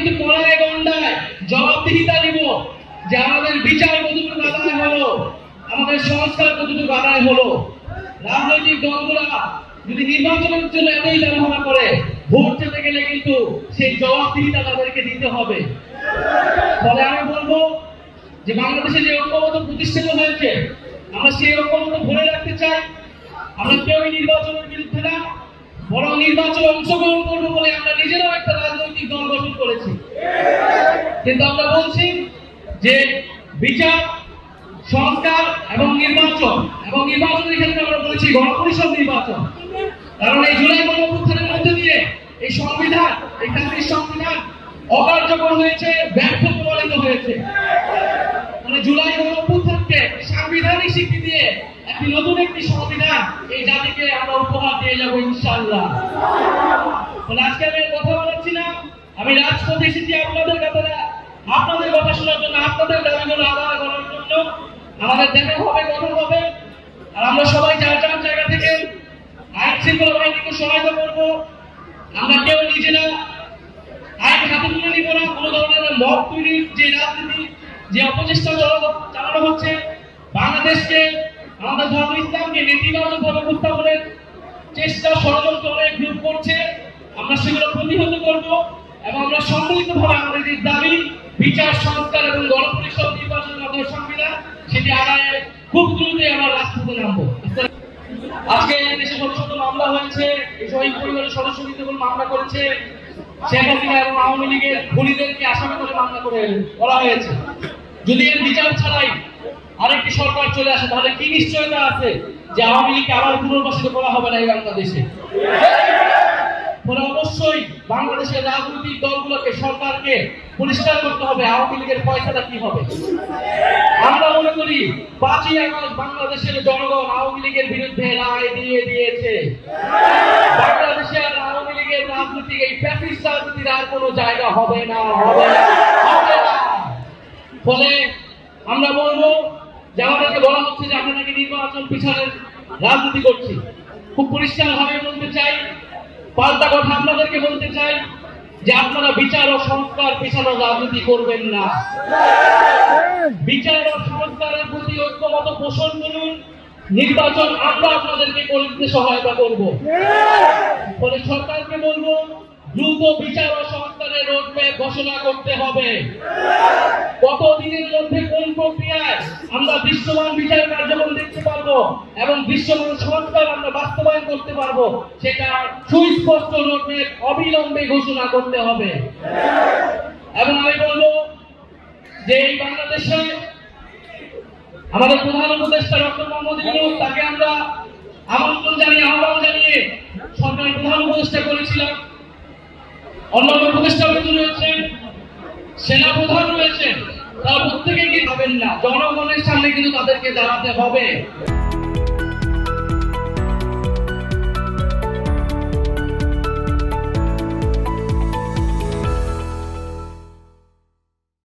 কিন্তু কড়ায় গন্ডায় জবাবদিহিতা দিব যে আমাদের বিচার কতটুকু আদায় হলো, আমাদের সংস্কার কতটুকু আদায় হলো। রাজনৈতিক দলগুলা যদি নির্বাচনের জন্য এতই ধারণা করে, ভোট পেতে গেলে কিন্তু সেই জবাবদিহিতা তাদেরকে দিতে হবে। ফলে আমি বলবো যে বাংলাদেশে যে ঐক্যবদ্ধ প্রতিষ্ঠিত হয়েছে, আমরা সেই ঐক্যবদ্ধ ধরে রাখতে চাই। আমরা কেউই নির্বাচনের বিরুদ্ধে না, বরং নির্বাচনে অংশগ্রহণ করবো বলে আমরা নিজেরাও একটা রাজনৈতিক দল গঠন করেছি। কিন্তু আমরা বলছি যে বিচার, সংস্কার এবং নির্বাচনের ক্ষেত্রে আমরা বলেছি গণপরিষদ নির্বাচন। কারণ এই জুলাই গণঅভ্যুত্থানের মধ্যে দিয়ে এই সংবিধান, এই জাতির সংবিধান অকার্যকর হয়েছে, ব্যর্থ প্রমাণিত হয়েছে। মানে জুলাই গণঅভ্যুত্থানকে সাংবিধানিক স্বীকৃতি দিয়ে নতুন একটি সংবিধান এই জাতিকে আমরা উপহার দিয়ে যাবো ইনশাআল্লাহ। আজকে আমি কথা বলাচ্ছি না, আমি রাজপথে এসেছি আপনাদের কথা শোনার জন্য, আপনাদের দাবিগুলো আদায় করার জন্য। আমাদের দেখা হবে, কথা হবে, আর আমরা সবাই যার যার জায়গা থেকে আইন শৃঙ্খলা বাহিনীকে সহায়তা করবো। আমরা কেউ নিজেরা আইন হাতে তুলে নিব না। কোনো ধরনের মত তৈরির যে রাজনীতি, যে অপচেষ্টা চালানো হচ্ছে, বাংলাদেশকে, আমাদের ধর্ম ইসলামকে নেতিবাচক ভাবে উপস্থাপনের চেষ্টা, ষড়যন্ত্র অনেক গ্রুপ করছে। আমরা সেগুলো প্রতিহত করব এবং আমরা সম্মিলিত ভাবে আমাদের যে দাবি, বিচার, সংস্কার এবং গণপরিষদ নির্বাচনের মাধ্যমে সংবিধান, সেটি আদায়ে খুব দ্রুতই আমরা রাজপথে নামবো। আজকে দেশে শত মামলা হয়েছে, এই শহীদ পরিবারের সদস্য বিদ্রোহ মামলা করেছে, শেখ হাসিনা এবং আওয়ামী লীগের খুনিদেরকে আসামি করে মামলা করা হয়েছে। যদি এর বিচার ছাড়াই আরেকটি সরকার চলে আসে, তাহলে কি নিশ্চয়তা আছে যে আওয়ামী লীগকে আবার পুনর্বাসিত করা হবে না এই বাংলাদেশে? ফলে অবশ্যই বাংলাদেশের রাজনৈতিক দলগুলোকে, সরকারকে পরিষ্কার করতে হবে আওয়ামী লীগের পয়সাটা কি হবে। আমরা মনে করি 5ই আগস্ট বাংলাদেশের জনগণ আওয়ামী লীগের বিরুদ্ধে রায় দিয়ে দিয়েছে। বাংলাদেশে আর আওয়ামী লীগের রাজনীতিক এই ফ্যাসিস্ট রাজনীতির আর কোনো জায়গা হবে না। ফলে আমরা বলবো যে আমাদেরকে বলা হচ্ছে যে আমরা নাকি নির্বাচন পিছনের রাজনীতি করছি। খুব পরিষ্কার ভাবে বলতে চাই, পাল্টা কথা আপনাদেরকে বলতে চাই যে আপনারা বিচার ও সংস্কার পিছানোর রাজনীতি করবেন না। বিচার ও সংস্কারের প্রতি ঐক্যমত পোষণ করুন। নির্বাচন আমরা আপনাদেরকে করতে সহায়তা করব। ফলে সরকারকে বলবো দ্রুত বিচার ও সংস্কারের রোডম্যাপ ঘোষণা করতে হবে। কত দিনের মধ্যে কোন প্রক্রিয়ায় আমরা দৃশ্যমান বিচার কার্যক্রম দেখতে পারবো এবং দৃশ্যমান সংস্কার আমরা বাস্তবায়ন করতে পারবো, সেটা সুস্পষ্ট রোডম্যাপ অবিলম্বে ঘোষণা করতে হবে। এবং আমি বলবো যে এই বাংলাদেশে আমাদের প্রধান উপদেষ্টা ডক্টর মোহাম্মদ ইউনূস, তাকে আমরা আমন্ত্রণ জানিয়ে, আহ্বান জানিয়ে সরকারের প্রধান উপদেষ্টা করেছিলাম। অন্যান্য উপদেষ্টা রয়েছেন, সেনা প্রধান রয়েছেন, তারা প্রত্যেকে কি ভাবেন না, জনগণের সামনে কিন্তু তাদেরকে দাঁড়াতে হবে।